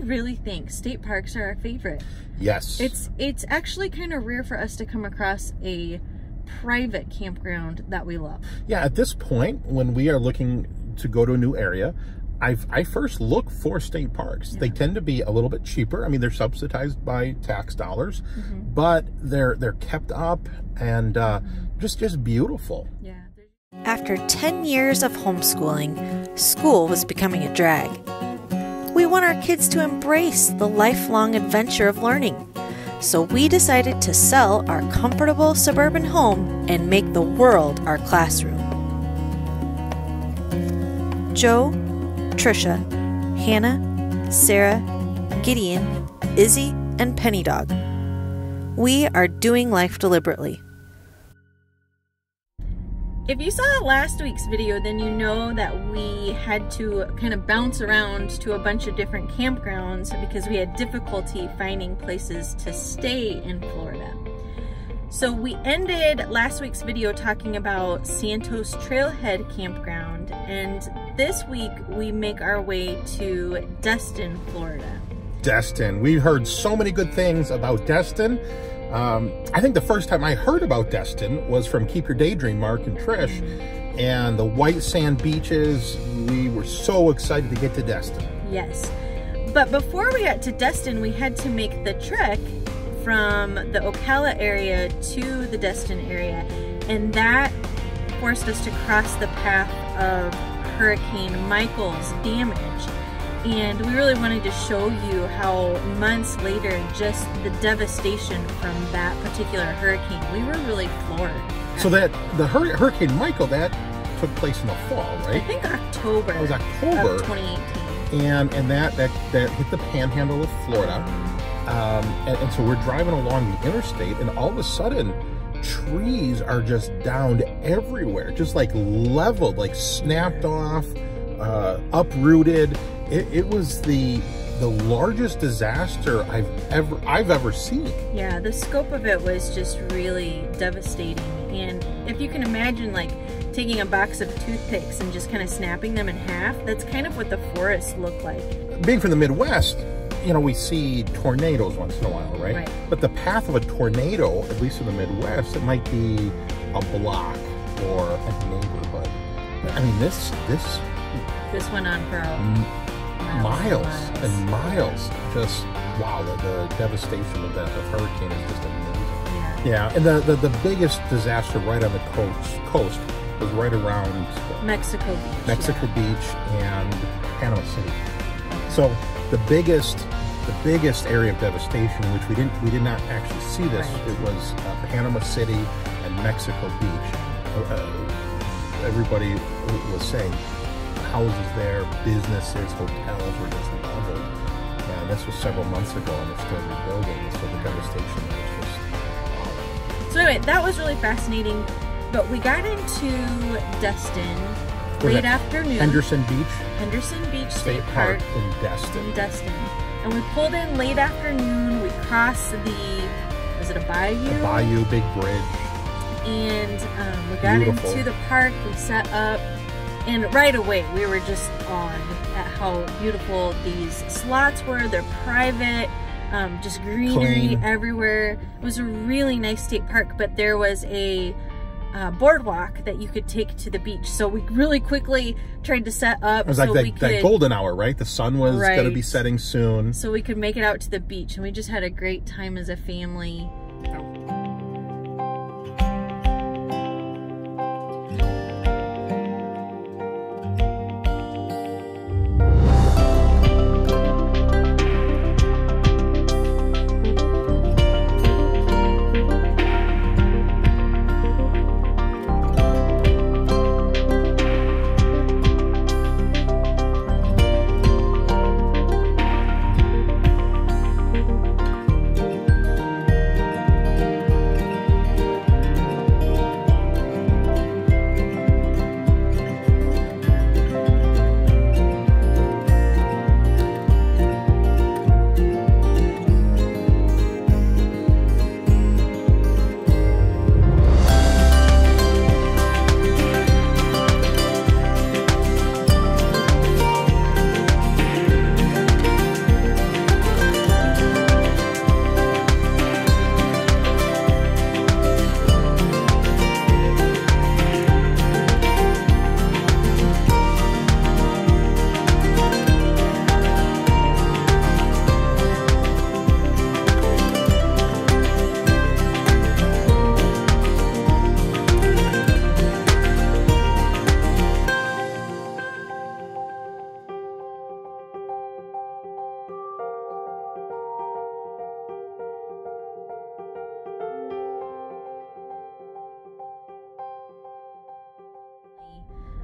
really think state parks are our favorite. Yes. It's actually kind of rare for us to come across a private campground that we love. Yeah, at this point, when we are looking to go to a new area, I first look for state parks. Yeah. They tend to be a little bit cheaper. I mean, they're subsidized by tax dollars, but they're kept up and just beautiful. Yeah. After 10 years of homeschooling, school was becoming a drag. We want our kids to embrace the lifelong adventure of learning. So we decided to sell our comfortable suburban home and make the world our classroom. Joe, Trisha, Hannah, Sarah, Gideon, Izzy, and Penny Dog. We are doing life deliberately. If you saw last week's video, then you know that we had to kind of bounce around to a bunch of different campgrounds because we had difficulty finding places to stay in Florida. So we ended last week's video talking about Santos Trailhead Campground, and this week we make our way to Destin, Florida. Destin. We heard so many good things about Destin. I think the first time I heard about Destin was from Keep Your Daydream, Mark and Trish, and the white sand beaches. We were so excited to get to Destin. Yes, but before we got to Destin, we had to make the trek from the Ocala area to the Destin area, and that forced us to cross the path of Hurricane Michael's damage. And we really wanted to show you how months later, just the devastation from that particular hurricane, we were really floored. So that the Hurricane Michael, that took place in the fall, right? I think October. It was October of 2018. And that hit the panhandle of Florida. And so we're driving along the interstate, and all of a sudden, trees are just downed everywhere, just like leveled, like snapped off, uprooted. It was the largest disaster I've ever seen. Yeah, the scope of it was just really devastating. And if you can imagine, like, taking a box of toothpicks and just kind of snapping them in half, that's kind of what the forests look like. Being from the Midwest, you know, we see tornadoes once in a while, right? Right. But the path of a tornado, at least in the Midwest, it might be a block or a neighborhood. I mean, this went on for miles and miles. Just wow, the devastation of that hurricane is just amazing. Yeah, and the biggest disaster right on the coast was right around Mexico Beach and Panama City. So the biggest area of devastation, which we did not actually see this, it was Panama City and Mexico Beach. Everybody was saying houses there, businesses, hotels were just leveled. And this was several months ago, and they're still rebuilding. So the devastation was just wow. So anyway, that was really fascinating. But we got into Destin late afternoon. Henderson Beach State Park in Destin. And we pulled in late afternoon. We crossed was it a bayou? A bayou, big bridge. And we got into the park. We set up. And right away, we were just awed at how beautiful these slots were. They're private, just greenery everywhere. It was a really nice state park, but there was a boardwalk that you could take to the beach. So we really quickly tried to set up. It was like that golden hour, right? The sun was going to be setting soon. So we could make it out to the beach, and we just had a great time as a family.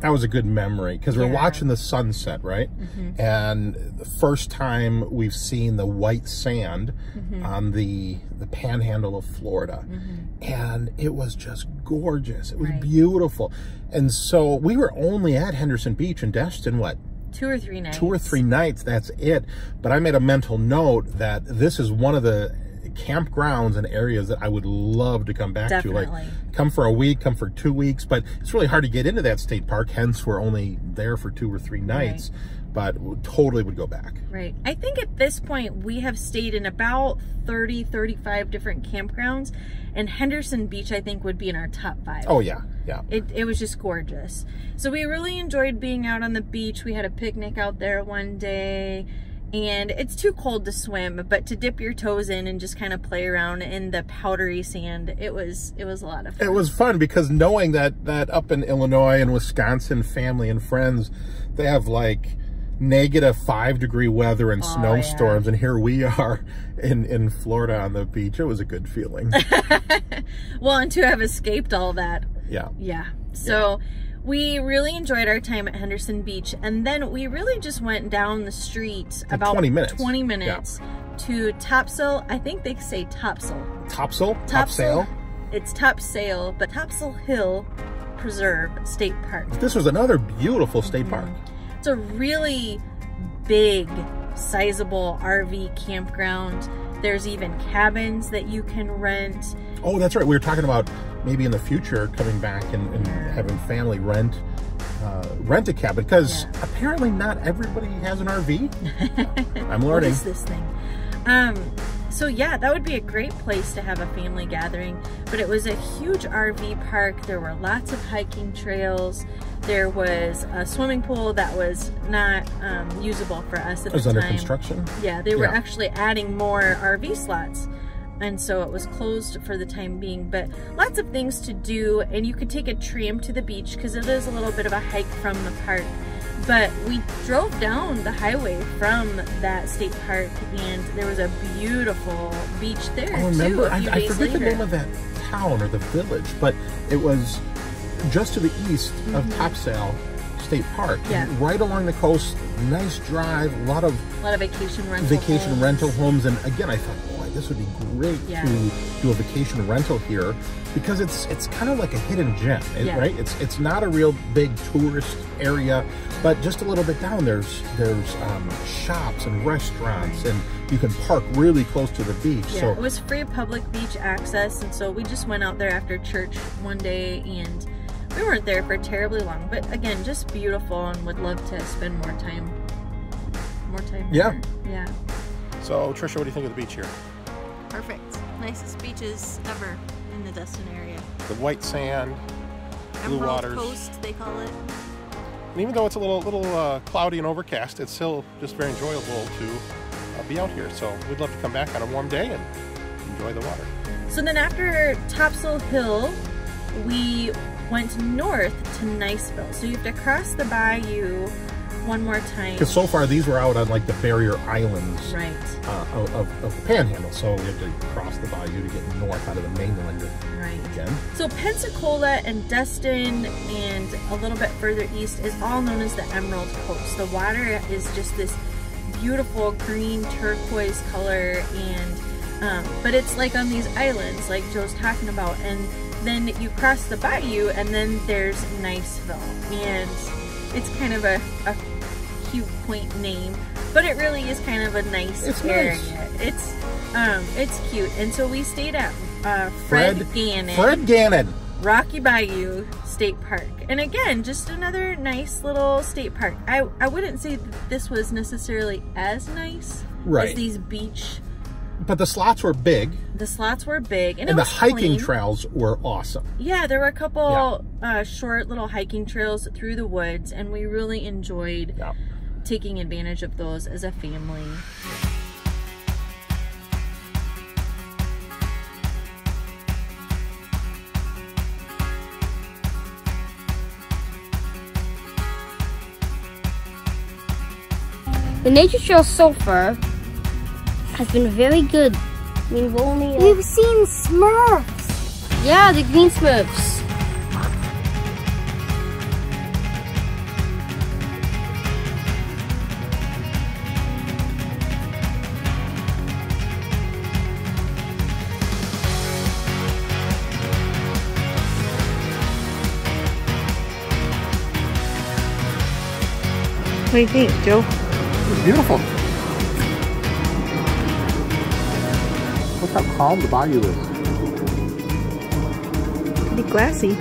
That was a good memory because we're Yeah. watching the sunset, right? And the first time we've seen the white sand on the panhandle of Florida. And it was just gorgeous. It was beautiful. And so we were only at Henderson Beach in Destin, what? 2 or 3 nights. 2 or 3 nights, that's it. But I made a mental note that this is one of the campgrounds and areas that I would love to come back to. Like, come for a week, come for 2 weeks, but it's really hard to get into that state park, hence we're only there for 2 or 3 nights. But totally would go back. Right. I think at this point we have stayed in about 30, 35 different campgrounds, and Henderson Beach I think would be in our top 5. Oh yeah, yeah. It was just gorgeous. So we really enjoyed being out on the beach. We had a picnic out there one day, and it's too cold to swim, but to dip your toes in and just kind of play around in the powdery sand, it was a lot of fun. It was fun because knowing that up in Illinois and Wisconsin, family and friends, they have like -5-degree weather and snowstorms, and here we are in Florida on the beach. It was a good feeling. Well, and to have escaped all that. Yeah. So we really enjoyed our time at Henderson Beach, and then we really just went down the street Like about 20 minutes. To Topsail. I think they say Topsail. Topsail? It's Topsail, but Topsail Hill Preserve State Park. This was another beautiful state park. It's a really big, sizable RV campground. There's even cabins that you can rent. Oh, that's right. We were talking about maybe in the future coming back and having family rent a cabin, because apparently not everybody has an RV. I'm learning. What is this thing? So yeah, that would be a great place to have a family gathering, but it was a huge RV park. There were lots of hiking trails. There was a swimming pool that was not usable for us at the time. It was under construction? Yeah, they were actually adding more RV slots, and so it was closed for the time being, but lots of things to do, and you could take a tram to the beach because it is a little bit of a hike from the park. But we drove down the highway from that state park, and there was a beautiful beach there too. I forget the name of that town or the village, but it was just to the east of Topsail State Park, right along the coast. Nice drive, a lot of vacation rental homes. And again, I thought, boy, this would be great to do a vacation rental here, because it's kind of like a hidden gem, right? It's not a real big tourist area, but just a little bit down there's shops and restaurants, and you can park really close to the beach. So it was free public beach access, and so we just went out there after church one day, and we weren't there for terribly long, but again, just beautiful, and would love to spend more time there. Yeah. So Trisha, what do you think of the beach here? Perfect. Nicest beaches ever in the Destin area. The white sand, blue Emerald waters. Coast, they call it. And even though it's a little cloudy and overcast, it's still just very enjoyable to be out here. So we'd love to come back on a warm day and enjoy the water. So then after Topsail Hill, we went north to Niceville. So you have to cross the bayou one more time. Because so far these were out on like the barrier islands right. of the Panhandle. So we have to cross the bayou to get north out of the mainland again. So Pensacola and Destin and a little bit further east is all known as the Emerald Coast. The water is just this beautiful green turquoise color, and but it's like on these islands like Joe's talking about, and then you cross the bayou and then there's Niceville, and it's kind of a cute, quaint name, but it really is kind of a nice area. Nice. It's cute, and so we stayed at Fred Gannon Rocky Bayou State Park, and again, just another nice little state park. I wouldn't say that this was necessarily as nice as these beach. But the slots were big. The slots were big. And the hiking trails were awesome. Yeah, there were a couple short little hiking trails through the woods, and we really enjoyed taking advantage of those as a family. The nature trail so far has been very good. I mean, we've seen Smurfs. Yeah, the green Smurfs. What do you think, Joe? It's beautiful. Look how calm the bayou is. Pretty glassy.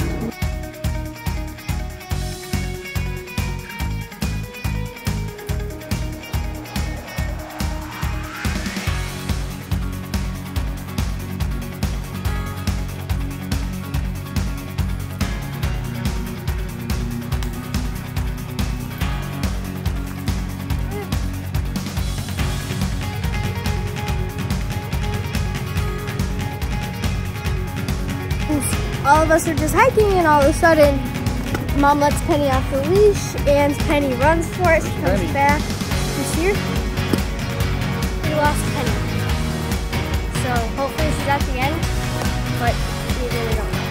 All of us are just hiking, and all of a sudden, Mom lets Penny off the leash, and Penny runs for it. She comes back. She's here. We lost Penny. So hopefully she's at the end, but we really don't know.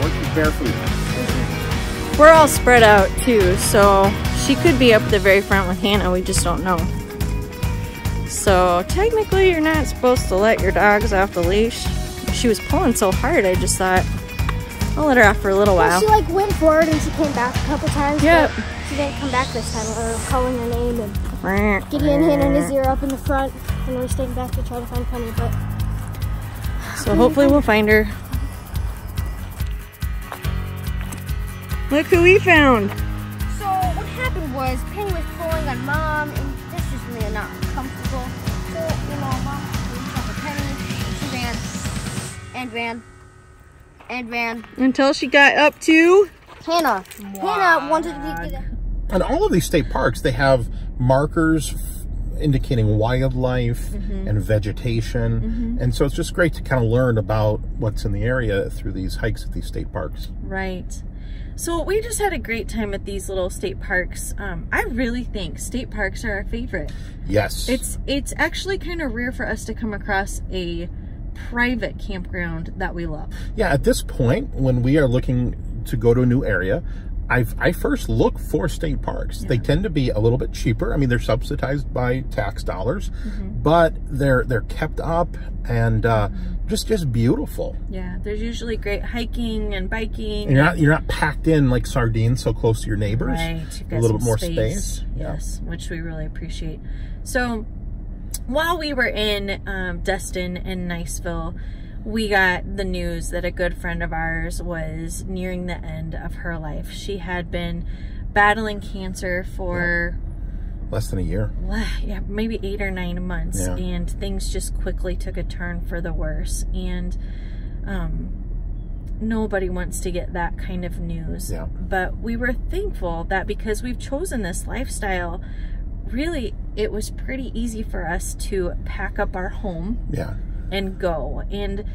Or she's barefoot. We're all spread out too, so she could be up at the very front with Hannah. We just don't know. So technically, you're not supposed to let your dogs off the leash. She was pulling so hard, I just thought, I'll let her off for a little while. She like went forward and she came back a couple times. Yep. But she didn't come back this time. We were calling her name and Gideon, Hannah, and Izzy are up in the front, and we're staying back to try to find Penny. But so hopefully we'll find her. Look who we found. so what happened was Penny was pulling on Mom, and this is really not comfortable. So Mom reached out for Penny. She ran and ran and ran Until she got up to Hannah. Hannah wanted to get And all of these state parks, they have markers indicating wildlife and vegetation. And so it's just great to kind of learn about what's in the area through these hikes at these state parks. Right. So we just had a great time at these little state parks. I really think state parks are our favorite. Yes. It's actually kind of rare for us to come across a private campground that we love. Yeah, at this point, when we are looking to go to a new area, I first look for state parks. They tend to be a little bit cheaper. I mean, they're subsidized by tax dollars, but they're kept up and just beautiful. Yeah, there's usually great hiking and biking. And you're not packed in like sardines so close to your neighbors. Right, you've got a little some bit more space. Yes, which we really appreciate. So while we were in Destin and Niceville, we got the news that a good friend of ours was nearing the end of her life. She had been battling cancer for less than a year. Yeah, maybe 8 or 9 months, and things just quickly took a turn for the worse. And nobody wants to get that kind of news. Yeah. But we were thankful that because we've chosen this lifestyle, really, it was pretty easy for us to pack up our home and go. And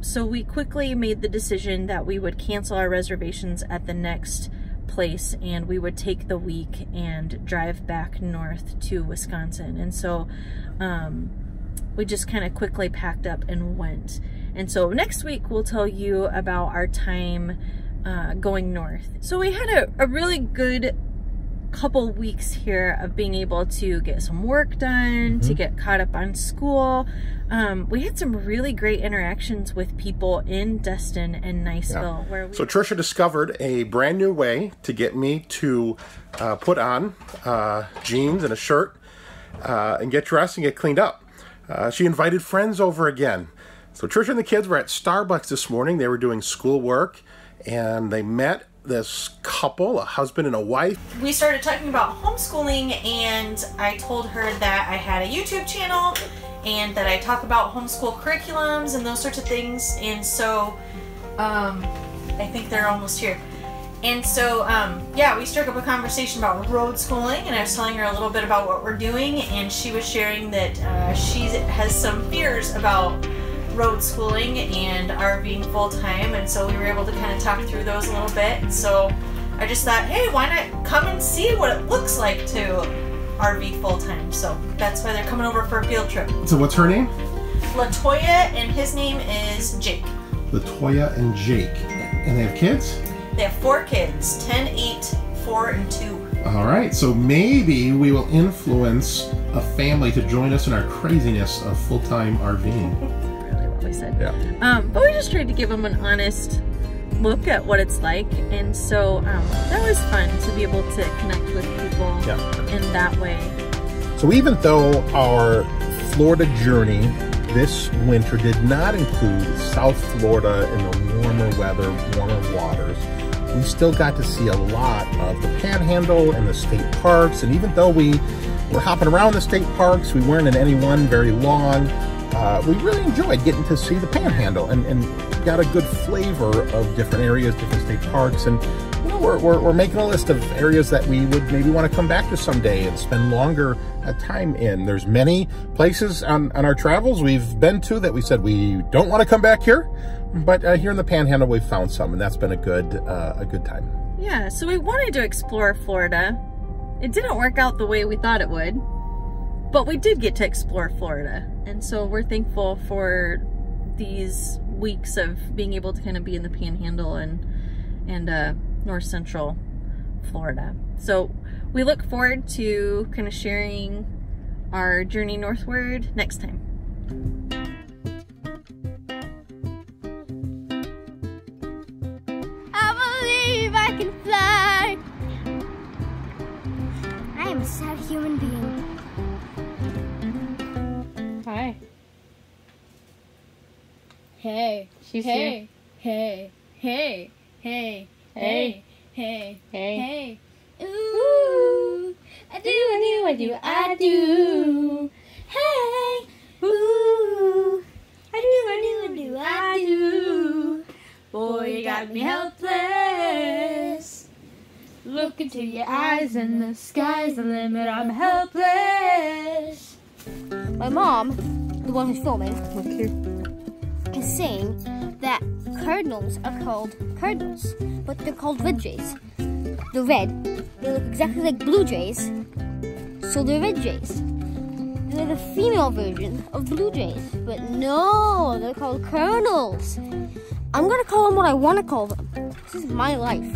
so we quickly made the decision that we would cancel our reservations at the next place, and we would take the week and drive back north to Wisconsin. And so we just kind of quickly packed up and went. And so next week we'll tell you about our time going north. So we had a really good couple weeks here of being able to get some work done, to get caught up on school. We had some really great interactions with people in Destin and Niceville. Where So Trisha discovered a brand new way to get me to put on jeans and a shirt and get dressed and get cleaned up. She invited friends over again. So Trisha and the kids were at Starbucks this morning. They were doing schoolwork, and they met this couple, a husband and a wife. we started talking about homeschooling, and I told her that I had a YouTube channel and that I talk about homeschool curriculums and those sorts of things. And so I think they're almost here. And so yeah, we struck up a conversation about road schooling, and I was telling her a little bit about what we're doing, and she was sharing that she has some fears about road schooling and RVing full-time, and so we were able to kind of talk through those a little bit. And so I just thought, hey, why not come and see what it looks like to RV full-time? So that's why they're coming over for a field trip. So what's her name? LaToya, and his name is Jake. LaToya and Jake. And they have kids? They have 4 kids, 10, 8, 4, and 2. All right, so maybe we will influence a family to join us in our craziness of full-time RVing. Really what we said. Yeah. But we just tried to give them an honest look at what it's like. And so that was fun to be able to connect with people in that way. So even though our Florida journey this winter did not include South Florida in the warmer weather, warmer waters, we still got to see a lot of the Panhandle and the state parks. And even though we were hopping around the state parks, we weren't in any one very long, we really enjoyed getting to see the Panhandle and got a good flavor of different areas, different state parks. And you know, we're making a list of areas that we would maybe want to come back to someday and spend longer time in. There's many places on our travels we've been to that we said we don't want to come back here, but here in the Panhandle we've found some, and that's been a good time. Yeah, so we wanted to explore Florida. It didn't work out the way we thought it would, but we did get to explore Florida, and so we're thankful for these weeks of being able to kind of be in the Panhandle and North Central Florida. So we look forward to kind of sharing our journey northward next time. I believe I can fly. I am a sad human being. Hi. Hey. She's hey. Hey. Hey. Hey. Hey. Hey. Hey. Hey. Ooh. I do. Hey. Ooh. I do. Boy, you got me helpless. Look into your eyes and the sky's the limit. I'm helpless. My mom, the one who's filming, is saying that cardinals are called cardinals, but they're called red jays. They're red. They look exactly like blue jays, so they're red jays. They're the female version of blue jays, but no, they're called cardinals. I'm gonna call them what I want to call them. This is my life.